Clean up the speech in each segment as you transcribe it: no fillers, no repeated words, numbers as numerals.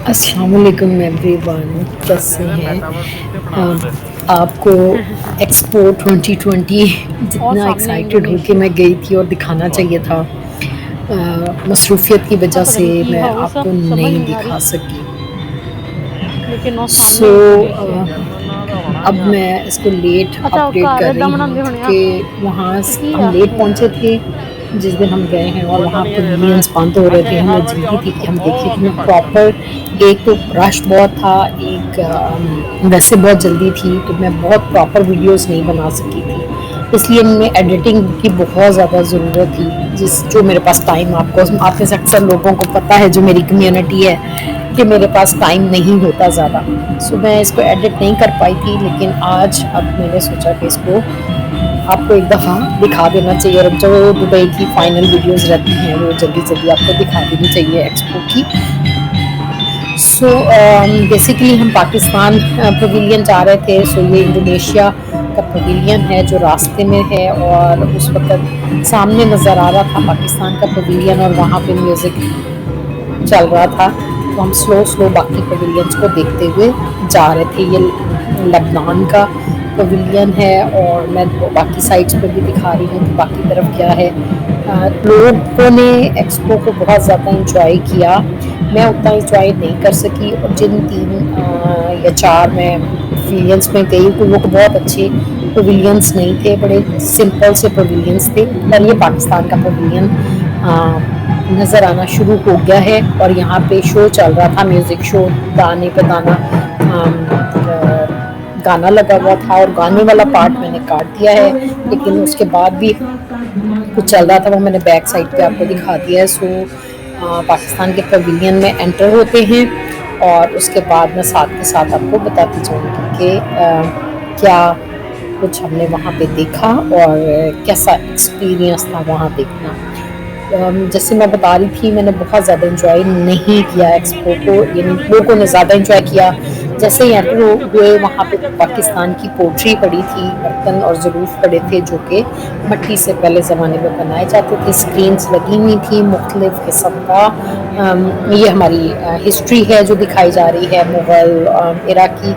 अस्सलाम वालेकुम एवरीवन, कैसे हैं आपको एक्सपो 2020 और जितना सामने एक्साइटेड होके इंडोनेशिया। मैं गई थी और दिखाना चाहिए था, मसरूफियत की अच्छा वजह पता से नहीं की मैं है वो सब आपको समझ नहीं नहीं आ दिखा रही, सकी। लेकिन वो सो सामने इंडोनेशिया। अब मैं इसको लेट अच्छा अपडेट घर कर रही इदा हूँ बनाते होने आ क्योंकि वहाँ की हम आ लेट नहीं पहुँचे थे जिस दिन हम गए हैं, और वहाँ पवेलियंस बंद हो रहे थे। हमें जल्दी थी कि हम देखें कि मैं प्रॉपर, एक तो रश बहुत था, एक वैसे बहुत जल्दी थी तो मैं बहुत प्रॉपर वीडियोस नहीं बना सकी थी, इसलिए इनमें एडिटिंग की बहुत ज़्यादा ज़रूरत थी, जो मेरे पास टाइम, आपको आप में से अक्सर लोगों को पता है जो मेरी कम्युनिटी है कि मेरे पास टाइम नहीं होता ज़्यादा। सो मैं इसको एडिट नहीं कर पाई थी, लेकिन आज अब मैंने सोचा कि इसको आपको एक दफ़ा दिखा देना चाहिए, और जो दुबई की फाइनल वीडियोस रहती हैं वो जल्दी जल्दी आपको दिखा देनी चाहिए एक्सपो की। सो बेसिकली हम पाकिस्तान पवेलियन जा रहे थे। सो ये इंडोनेशिया का पवेलियन है जो रास्ते में है, और उस वक्त सामने नज़र आ रहा था पाकिस्तान का पवेलियन और वहाँ पे म्यूज़िक चल रहा था, तो हम स्लो स्लो बाकी पवेलियंस को देखते हुए जा रहे थे। ये लबनान का पवेलियन है, और मैं बाकी साइड्स पे भी दिखा रही हूँ कि बाकी तरफ क्या है। लोगों ने एक्सपो को बहुत ज़्यादा इंजॉय किया, मैं उतना इंजॉय नहीं कर सकी, और जिन 3 या 4 मैं पवेलियंस में गई तो वो बहुत अच्छे पवेलियंस नहीं थे, बड़े सिंपल से पवेलियंस थे। पर ये पाकिस्तान का पवेलियन नज़र आना शुरू हो गया है, और यहाँ पे शो चल रहा था, म्यूज़िक शो, गाने पे गाना, गाना लगा हुआ था, और गाने वाला पार्ट मैंने काट दिया है, लेकिन उसके बाद भी कुछ चल रहा था वो मैंने बैक साइड पे आपको दिखा दिया है। सो पाकिस्तान के पवेलियन में एंटर होते हैं, और उसके बाद मैं साथ के साथ आपको बताती जाऊँगी कि क्या कुछ हमने वहाँ पे देखा और कैसा एक्सपीरियंस था वहाँ देखना। जैसे मैं बता रही थी, मैंने बहुत ज़्यादा इंजॉय नहीं किया एक्सपो को, यानी लोगों ने ज़्यादा इंजॉय किया। जैसे ही एंटर हुए वहाँ पे पाकिस्तान की पोट्री पड़ी थी, बर्तन और ज़रूफ पड़े थे जो कि मट्टी से पहले ज़माने में बनाए जाते थे, स्क्रीन्स लगी हुई थी मुख्तलिफ़ किस्म का। ये हमारी हिस्ट्री है जो दिखाई जा रही है, मुग़ल एरा की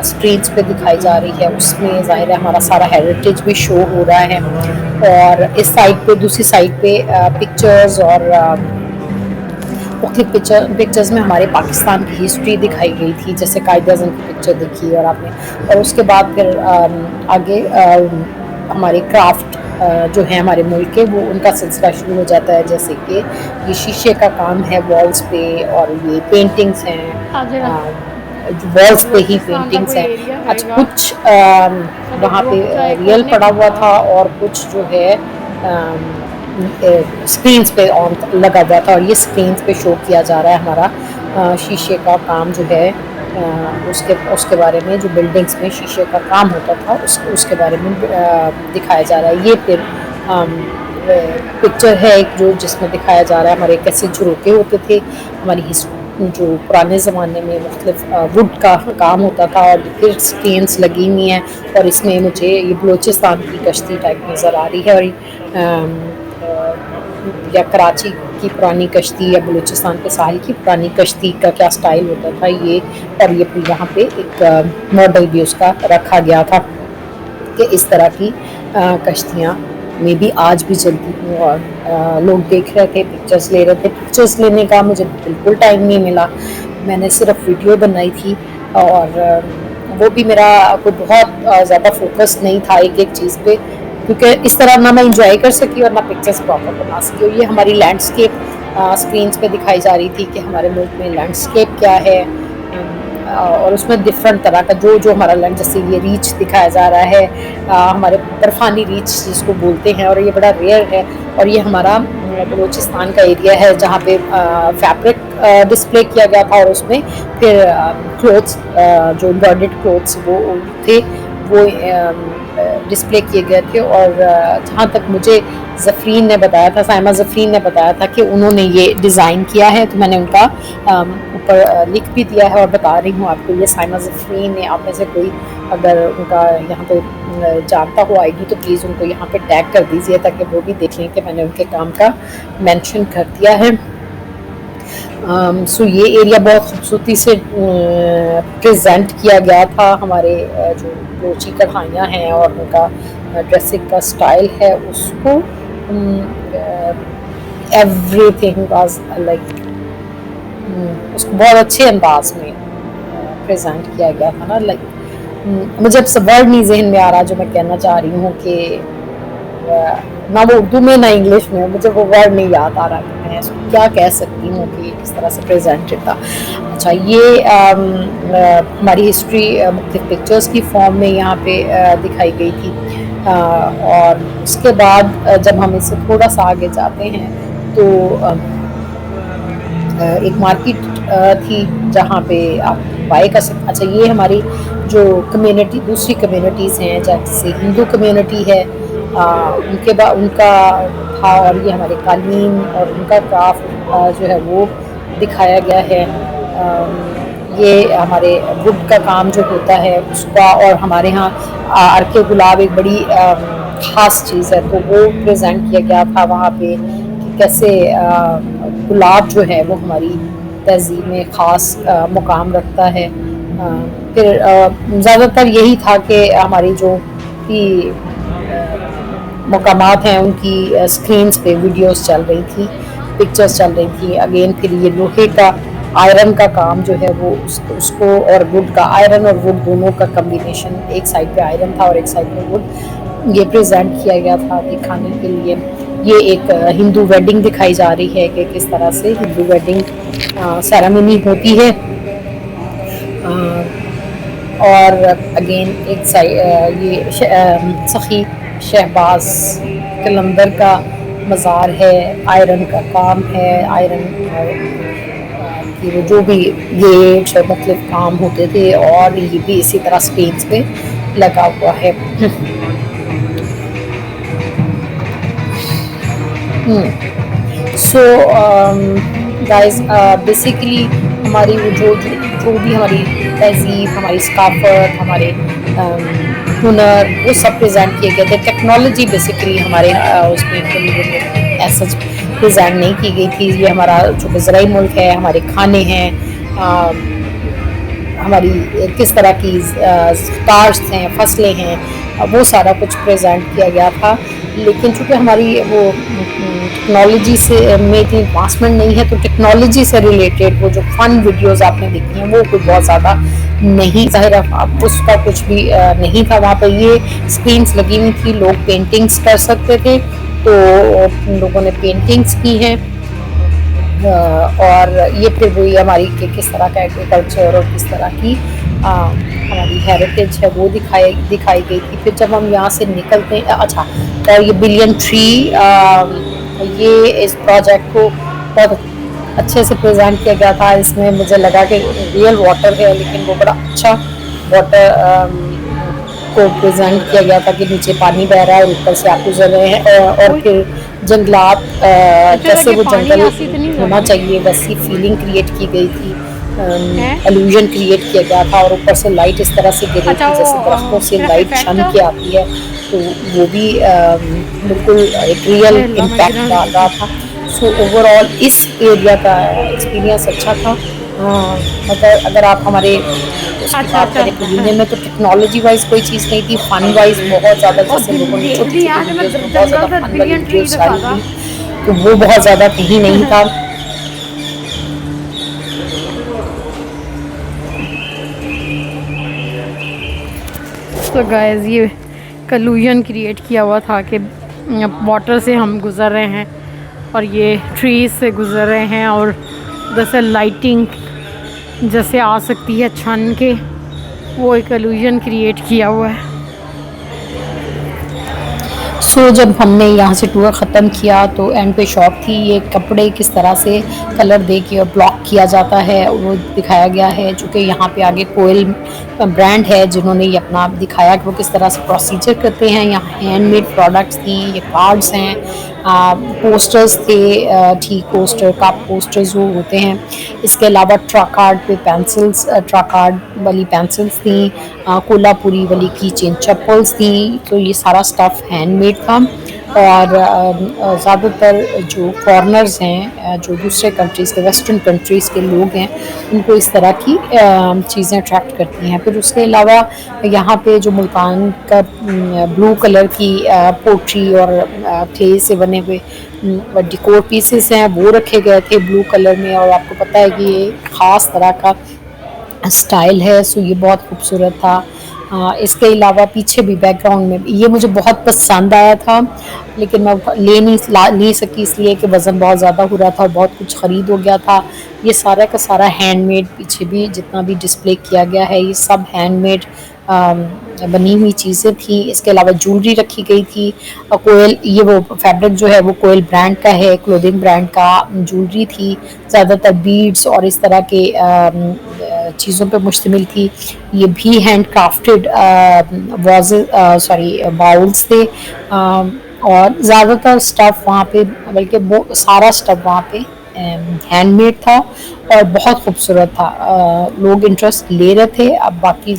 स्क्रीन्स पे दिखाई जा रही है, उसमें ज़ाहिर है हमारा सारा हेरिटेज भी शो हो रहा है। और इस साइड पे, दूसरी साइड पे पिक्चर्स और मुख्तलिफ पिक्चर्स में हमारे पाकिस्तान की हिस्ट्री दिखाई गई थी, जैसे कायद अज़म की पिक्चर देखी और आपने, और उसके बाद फिर आगे हमारे क्राफ्ट जो है हमारे मुल्क के, वो उनका सिलसिला शुरू हो जाता है, जैसे कि ये शीशे का काम है वॉल्स पे, और ये पेंटिंग्स आ जाएगा। हैं, वॉल्स पे ही बलूचिस्तान का पेंटिंग्स कोई हैं। एरिया अच्छा, हैगा, कुछ साढ़े वहाँ पे ग्रुप चाहे रियल कोने पड़ा की हुआ था। था, और कुछ जो है स्क्रीन्स पे ऑन लगा हुआ था, और ये स्क्रीन्स पे शो किया जा रहा है हमारा शीशे का काम जो है, उसके उसके बारे में, जो बिल्डिंग्स में शीशे का काम होता था उसके बारे में दिखाया जा रहा है। ये फिर पिक्चर है एक जो जिसमें दिखाया जा रहा है हमारे कैसे झरोके होते थे, हमारी जो पुराने ज़माने में मुख्तलिफ वुड का काम होता था, और फिर स्क्रीन्स लगी हुई हैं, और इसमें मुझे ये बलूचिस्तान की कश्ती टाइप नज़र आ रही है, और या कराची की पुरानी कश्ती या बलूचिस्तान के साहिल की पुरानी कश्ती का क्या स्टाइल होता था ये, और ये यहाँ पे एक मॉडल भी उसका रखा गया था कि इस तरह की कश्तियाँ में भी आज भी चलती हूँ, और लोग देख रहे थे, पिक्चर्स ले रहे थे। पिक्चर्स लेने का मुझे बिल्कुल टाइम नहीं मिला, मैंने सिर्फ वीडियो बनाई थी, और वो भी मेरा कोई बहुत ज़्यादा फोकस नहीं था एक एक चीज़ पे, क्योंकि इस तरह ना मैं इंजॉय कर सकी और ना पिक्चर्स प्रॉपर बना सकी। और ये हमारी लैंडस्केप स्क्रीन्स पे दिखाई जा रही थी कि हमारे मुल्क में लैंडस्केप क्या है, और उसमें डिफरेंट तरह का जो जो हमारा लैंड, जैसे ये रीच दिखाया जा रहा है, हमारे बर्फानी रीच जिसको बोलते हैं, और ये बड़ा रेयर है। और ये हमारा बलूचिस्तान का एरिया है जहाँ पे फैब्रिक डिस्प्ले किया गया था, और उसमें फिर क्लोथ्स, जो एम्ब्रॉयडर्ड क्लोथ्स वो थे, वो डिस्प्ले किए गए थे। और जहाँ तक मुझे ज़फ़रीन ने बताया था, साइमा ज़फ़रीन ने बताया था कि उन्होंने ये डिज़ाइन किया है, तो मैंने उनका ऊपर लिख भी दिया है और बता रही हूँ आपको। ये साइमा ज़फ़रीन ने, आप में से कोई अगर उनका यहाँ पे जानता हो आईडी, तो प्लीज़ उनको यहाँ पे टैग कर दीजिए ताकि वो भी देख लें कि मैंने उनके काम का मेंशन कर दिया है। सो ये एरिया बहुत खूबसूरती से प्रेजेंट किया गया था। हमारे जो रोची कढ़ाइयाँ हैं और उनका ड्रेसिंग का स्टाइल है उसको एवरीथिंग वाज लाइक उसको बहुत अच्छे अंदाज में प्रेजेंट किया गया था ना। लाइक मुझे अब वर्ड नहीं जहन में आ रहा जो मैं कहना चाह रही हूँ कि ना वो उर्दू में ना इंग्लिश में, मुझे वो वर्ड नहीं याद आ रहा कि मैं इसको क्या कह सकती हूँ कि किस तरह से प्रेजेंटेड था। अच्छा, ये हमारी हिस्ट्री मुख्तलिफ पिक्चर्स की फॉर्म में यहाँ पे दिखाई गई थी। और उसके बाद जब हम इससे थोड़ा सा आगे जाते हैं तो एक मार्केट थी जहाँ पे आप बाय कर सकते। अच्छा, ये हमारी जो कम्युनिटी दूसरी कम्युनिटीज़ हैं जैसे हिंदू कम्युनिटी है, उनके बाद उनका था, और ये हमारे कालीन और उनका क्राफ्ट जो है वो दिखाया गया है। ये हमारे वुड का काम जो होता है उसका, और हमारे यहाँ अर्के गुलाब एक बड़ी ख़ास चीज़ है, तो वो प्रेजेंट किया गया था वहाँ पे कि कैसे गुलाब जो है वो हमारी तहज़ीब में ख़ास मुकाम रखता है। फिर ज़्यादातर यही था कि हमारी जो भी मकामात हैं उनकी स्क्रीन्स पे वीडियोस चल रही थी, पिक्चर्स चल रही थी। अगेन फिर ये लोहे का आयरन का काम जो है वो उसको और वुड का, आयरन और वुड दोनों का कम्बिनेशन, एक साइड पे आयरन था और एक साइड पे वुड, ये प्रेजेंट किया गया था दिखाने के लिए। ये एक हिंदू वेडिंग दिखाई जा रही है कि किस तरह से हिंदू वेडिंग सेरेमनी होती है। और अगेन एक साइड ये सखी शहबाज कलंदर का मज़ार है, आयरन का काम है, आयरन कि वो जो भी गेट्स और मुख्तलिफ काम होते थे, और ये भी इसी तरह स्क्रीन्स पे लगा हुआ है। सो गाइस, बेसिकली हमारी वो जो भी हमारी तहजीब, हमारी सकाफत, हमारे हुनर, वो सब प्रेजेंट किए गए थे। टेक्नोलॉजी बेसिकली हमारे उसमें ऐसा प्रेजेंट नहीं की गई थी। ये हमारा जो ज़राई मुल्क है, हमारे खाने हैं, हमारी किस तरह की काश्त हैं, फसलें हैं, वो सारा कुछ प्रेजेंट किया गया था। लेकिन चूँकि हमारी वो टेक्नोलॉजी से में इतनी एडवांसमेंट नहीं है, तो टेक्नोलॉजी से रिलेटेड वो जो फन वीडियोस आपने देखी हैं वो कोई बहुत ज़्यादा नहीं, ज़ाहिर अब उसका कुछ भी नहीं था वहाँ पर। ये स्क्रीन्स लगी हुई थी, लोग पेंटिंग्स कर सकते थे, तो लोगों ने पेंटिंग्स की हैं। और ये फिर वही हमारी कि किस तरह का एग्रीकल्चर और किस तरह की हमारी हेरिटेज है वो दिखाई गई थी। फिर जब हम यहाँ से निकलते हैं, अच्छा, और ये बिलियन ट्री, ये इस प्रोजेक्ट को बहुत अच्छे से प्रेजेंट किया गया था। इसमें मुझे लगा कि रियल वाटर है, लेकिन वो बड़ा अच्छा वाटर को प्रेजेंट किया गया था कि नीचे पानी बह रहा है और ऊपर से आप गुजर रहे हैं। और फिर जंगलात, जैसे वो जंगल होना चाहिए वैसी फीलिंग क्रिएट की गई थी, इल्यूजन क्रिएट किया गया था। और ऊपर से लाइट इस तरह से गिर रही थी जैसे दरख्तों से लाइट छन के आती है, तो वो भी बिल्कुल एक रियल इम्पैक्ट डाल रहा था। सो ओवरऑल इस एरिया का एक्सपीरियंस अच्छा था। मतलब अगर आप हमारे बात करें पुदीने में, तो टेक्नोलॉजी वाइज कोई चीज़ नहीं थी, फन वाइज बहुत ज़्यादा, जैसे लोगों ने छोटी छोटी वीडियोस में बहुत ज़्यादा फन वाली वीडियोस डाली थी, तो वो बहुत ज़्यादा कहीं नहीं था। तो गाइस, ये कल्यूजन क्रिएट किया हुआ था कि वाटर से हम गुज़र रहे हैं और ये ट्रीज से गुज़र रहे हैं, और जैसे लाइटिंग जैसे आ सकती है छन के, वो एक इल्यूजन क्रिएट किया हुआ है। सो जब हमने यहाँ से टूर ख़त्म किया तो एंड पे शॉप थी। ये कपड़े किस तरह से कलर दे के और ब्लॉक किया जाता है वो दिखाया गया है, चूँकि यहाँ पे आगे कोयल ब्रांड है जिन्होंने ये अपना दिखाया कि वो किस तरह से प्रोसीजर करते हैं। यहाँ हैंडमेड प्रोडक्ट्स थी, ये कार्ड्स हैं, पोस्टर्स थे, टी पोस्टर, कप पोस्टर्स वो होते हैं। इसके अलावा ट्राकार्ड पे पेंसिल्स, ट्राकार्ड वाली पेंसिल्स थी, कोल्हापुरी वाली की चेन चप्पल्स थी। तो ये सारा स्टफ़ हैंडमेड था। और ज़्यादातर जो फॉरेनर्स हैं, जो दूसरे कंट्रीज़ के, वेस्टर्न कंट्रीज़ के लोग हैं, उनको इस तरह की चीज़ें अट्रैक्ट करती हैं। फिर उसके अलावा यहाँ पे जो मुल्तान का ब्लू कलर की पोट्री और क्ले से बने हुए डिकोर पीसेस हैं, वो रखे गए थे ब्लू कलर में। और आपको पता है कि ये ख़ास तरह का स्टाइल है, सो ये बहुत खूबसूरत था। इसके अलावा पीछे भी बैकग्राउंड में ये मुझे बहुत पसंद आया था, लेकिन मैं ले नहीं सकी, इसलिए कि वज़न बहुत ज़्यादा हो रहा था और बहुत कुछ ख़रीद हो गया था। ये सारा का सारा हैंडमेड, पीछे भी जितना भी डिस्प्ले किया गया है ये सब हैंडमेड बनी हुई चीज़ें थी। इसके अलावा ज्वेलरी रखी गई थी। कोयल, ये वो फैब्रिक जो है वो कोयल ब्रांड का है, क्लोथिंग ब्रांड का। ज्वेलरी थी, ज़्यादातर बीड्स और इस तरह के चीज़ों पे मुश्तमिल थी। ये भी hand crafted was sorry bowls थे। और ज़्यादातर स्टफ़ वहाँ पे, बल्कि वो सारा स्टफ़ वहाँ पे हैंडमेड था और बहुत खूबसूरत था। लोग इंटरेस्ट ले रहे थे। अब बाकी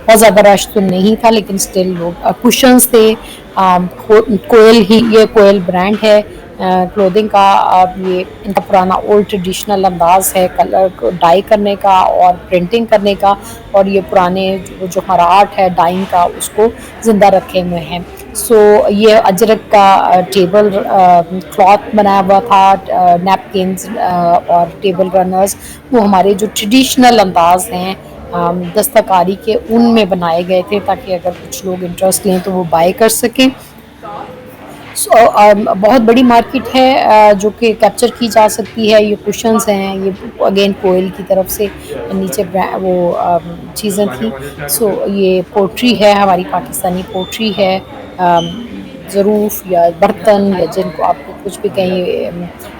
बहुत ज़्यादा रश तो नहीं था, लेकिन स्टिल लोग कुशंस थे। कोयल ही, ये कोयल ब्रांड है क्लोथिंग का। अब ये इनका पुराना ओल्ड ट्रेडिशनल अंदाज है कलर को डाई करने का और प्रिंटिंग करने का, और ये पुराने जो हमारा आर्ट है डाइंग का, उसको ज़िंदा रखे हुए हैं। सो ये अजरक का टेबल क्लॉथ बनाया हुआ था, नैपकिन्स और टेबल रनर्स, वो हमारे जो ट्रेडिशनल अंदाज हैं दस्तकारी के, उनमें बनाए गए थे, ताकि अगर कुछ लोग इंटरेस्ट लें तो वो बाय कर सकें। बहुत बड़ी मार्केट है जो कि कैप्चर की जा सकती है। ये कुशंस हैं, ये अगेन कोयल की तरफ से नीचे वो चीज़ें थी। सो ये पोट्री है, हमारी पाकिस्तानी पोट्री है, ज़रूफ या बर्तन या जिनको आपको कुछ भी कहें।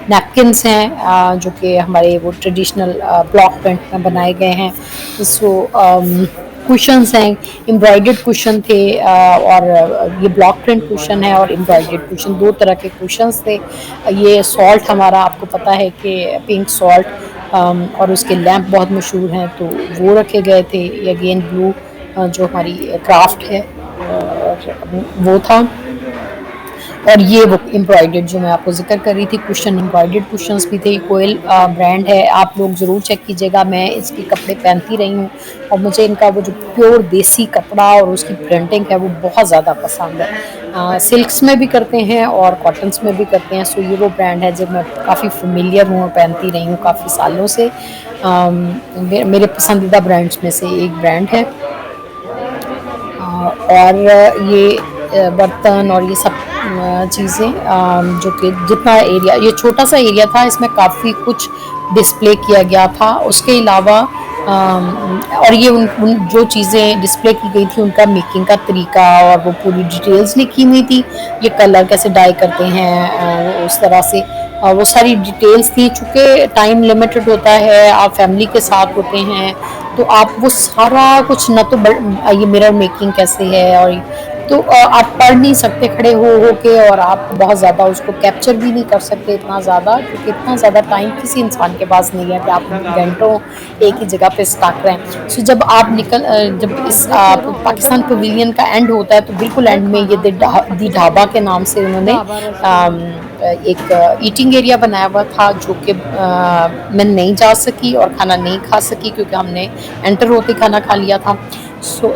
नैपकिन्स हैं जो कि हमारे वो ट्रेडिशनल ब्लॉक प्रिंट में बनाए गए हैं। सो कुशंस हैं, एम्ब्रॉयडर्ड कुशन थे और ये ब्लॉक प्रिंट कुशन है और एम्ब्रॉयडर्ड कुशन, दो तरह के कुशंस थे। ये सॉल्ट हमारा, आपको पता है कि पिंक सॉल्ट और उसके लैंप बहुत मशहूर हैं, तो वो रखे गए थे। ये अगेन ब्लू जो हमारी क्राफ्ट है और वो था। और ये वो एम्ब्रॉयडर्ड जो मैं आपको जिक्र कर रही थी, कुशन, एम्ब्रॉयडर्ड कुशंस भी थे। कोयल ब्रांड है, आप लोग ज़रूर चेक कीजिएगा। मैं इसके कपड़े पहनती रही हूँ और मुझे इनका वो जो प्योर देसी कपड़ा और उसकी प्रिंटिंग है वो बहुत ज़्यादा पसंद है। सिल्क्स में भी करते हैं और कॉटन्स में भी करते हैं। सो ये वो ब्रांड है जब मैं काफ़ी फेमिलियर हूँ और पहनती रही हूँ काफ़ी सालों से। मेरे पसंदीदा ब्रांड्स में से एक ब्रांड है। और ये बर्तन और ये सब चीज़ें जो कि जितना एरिया, ये छोटा सा एरिया था, इसमें काफ़ी कुछ डिस्प्ले किया गया था। उसके अलावा और ये उन जो चीज़ें डिस्प्ले की गई थी उनका मेकिंग का तरीका और वो पूरी डिटेल्स लिखी हुई थी। ये कलर कैसे डाई करते हैं उस तरह से वो सारी डिटेल्स थी। चूँकि टाइम लिमिटेड होता है, आप फैमिली के साथ होते हैं, तो आप वो सारा कुछ ना तो ये मिरर मेकिंग कैसे है और तो आप पढ़ नहीं सकते खड़े हो के, और आप बहुत ज़्यादा उसको कैप्चर भी नहीं कर सकते इतना ज़्यादा, क्योंकि इतना ज़्यादा टाइम किसी इंसान के पास नहीं है कि आप घंटों एक ही जगह पे स्टक रहें। सो जब आप जब इस पाकिस्तान पवेलियन का एंड होता है तो बिल्कुल एंड में ये दी ढाबा के नाम से उन्होंने एक ईटिंग एरिया बनाया हुआ था, जो कि मैं नहीं जा सकी और खाना नहीं खा सकी क्योंकि हमने एंटर होते खाना खा लिया था।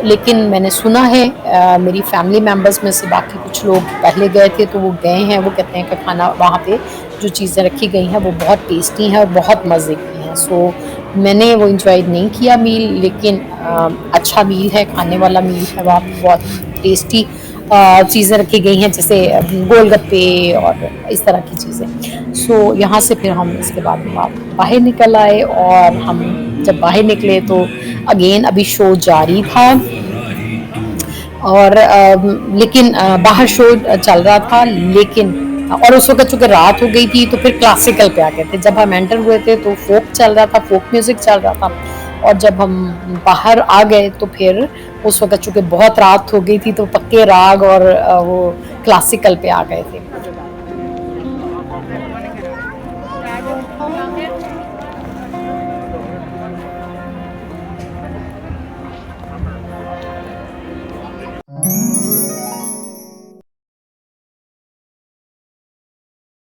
लेकिन मैंने सुना है मेरी फैमिली मेम्बर्स में से बाकी कुछ लोग पहले गए थे तो वो गए हैं, वो कहते हैं कि खाना वहाँ पे जो चीज़ें रखी गई हैं वो बहुत टेस्टी हैं और बहुत मज़े की हैं। सो मैंने वो इंजॉय नहीं किया मील, लेकिन अच्छा मील है, खाने वाला मील है, वहाँ पे बहुत टेस्टी चीज़ें रखी गई हैं, जैसे गोलगप्पे और इस तरह की चीज़ें। सो यहाँ से फिर हम इसके बाद बाहर निकल आए, और हम जब बाहर निकले तो अगेन अभी शो जारी था, और लेकिन बाहर शो चल रहा था, लेकिन और उस वक्त चूँकि रात हो गई थी तो फिर क्लासिकल पे आ गए थे। जब हम एंटर हुए थे तो फोक चल रहा था, फोक म्यूज़िक चल रहा था, और जब हम बाहर आ गए तो फिर उस वक्त चूँकि बहुत रात हो गई थी तो पक्के राग और वो क्लासिकल पे आ गए थे।